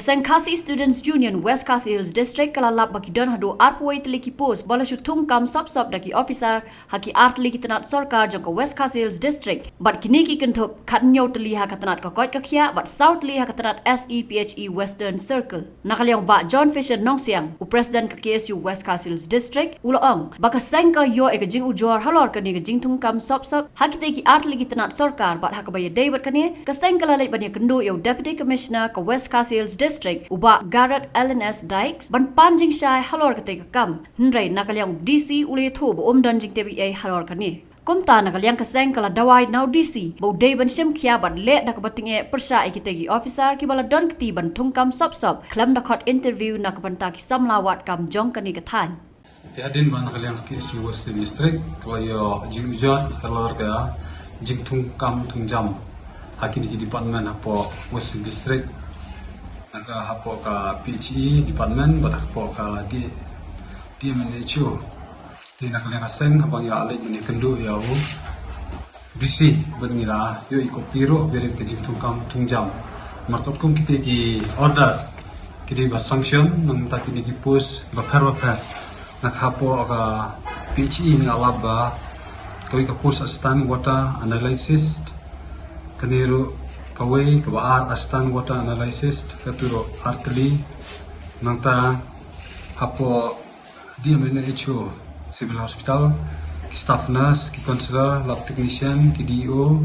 Kaseng Khasi Students Union West Khasi Hills District kalalap bagi don hadu artway teliki post bala syutung kam sop daki officer haki art teliki tenat sorkar jangka West Khasi Hills District bat kini ki kentup katnyo teli ha katanat kakot kakia bat south li ha katanat SEPHE Western Circle nakaliang ba John Fisher Nongsiang u president ka KSU West Khasi Hills District uloong baka seng ka yo e jing ujor halor kani jing tung kam sop haki teki art teliki tenat sorkar bat hakabaya David kani kaseng kalalai bani kendu yo Deputy Commissioner ka West Khasi Hills District uba Garrett LNS Dykes ban panjing syai halor ketika kam hendrai nakaliang DC ule thu bo dan jing TBA halor kani kumta nakaliang kaseng kala dawai now DC bo day ban sim khia bat le dak batinge persa ikitegi officer ki bala don kti ban thungkam sop klam dakot interview nak banta ki samlawat kam jong kani kathan Tiadin ban nakaliang ki West District kalayo jing ujar halor ka jing thungkam thungjam hakini ki department apo West District naga hapo ka PHE department badak hapo ka DMNHO di nakaliang kaseng habang ya alej ni kendu ya u DC berngira yo ikopiro bere ke jing tungkam tungjam markot kum kita ki order kini ba sanction nang ta kini ki push ba phar nak hapo ka PHE ni alaba kami ka push stand water analysis kaniru kawai kebaar astan water analysis katuro artli nangta hapo DMNHO civil hospital ki staff nurse ki counselor lab technician ki DO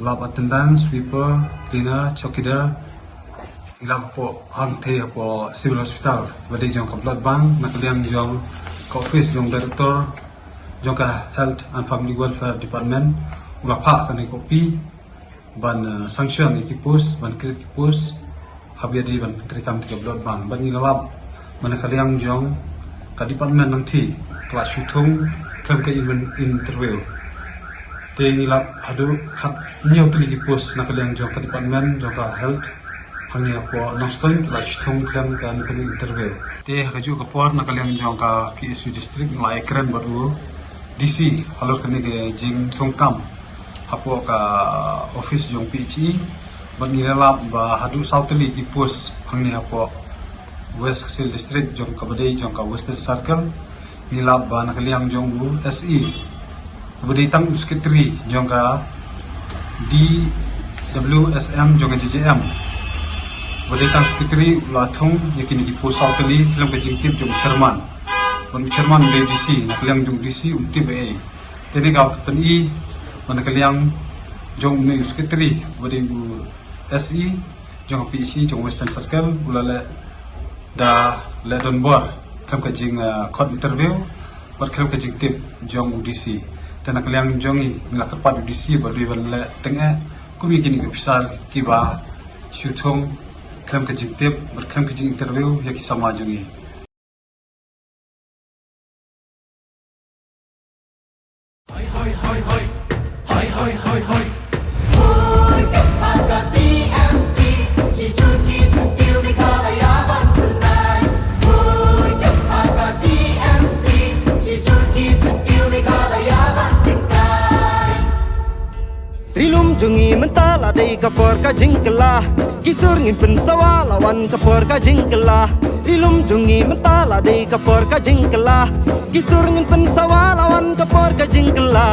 lab attendant sweeper cleaner chokidar ila hapo hangte hapo civil hospital bade jong ka blood bank nakaliam jong ka office jong director jong ka health and family welfare department ula pha kanai kopi ban sanction ikipus ban kredit ikipus habia di ban terikam 3 blood bank ban nilab mana kaliang jong ka department nang thi kelas syutung kam ka interview te nilab hadu khat nyo tuli ikipus na kaliang jong ka department jong ka health hanya ko nangstoin kelas syutung kam ka interview te haju ka por na kaliang jong ka KSU district lai kren baru DC halor kani ke jing tongkam hapo ka office jong PHE bangilala ba hadu southly ipus hangni hapo West Khasi District jong kabadai jong ka Western Circle nilab ba nakaliang jong bu SE kabadai tang secretary jong ka DWSM jong ka JJM kabadai tang secretary lathong yakini ipus southly film ka jingtip jong chairman DC nakaliang jong DC TBA tene ka kapani mana kaliang jong me secretary bodi SE jong PHE jong Western Circle ulale da le don bor kam ka jing court interview bar kam ka jing tip jong DC tena kaliang jongi mila kapat DC bodi le tenge kumi kini official ki ba syutung kam ka jing tip bar kam ka jing interview ya ki sama jongi Rilum jungi mentala dei kapor ka jingkela kisur ngin pen sawa lawan kapor ka jingkela Rilum jungi mentala dei kapor ka jingkela kisur ngin pen sawa lawan kapor ka jingkela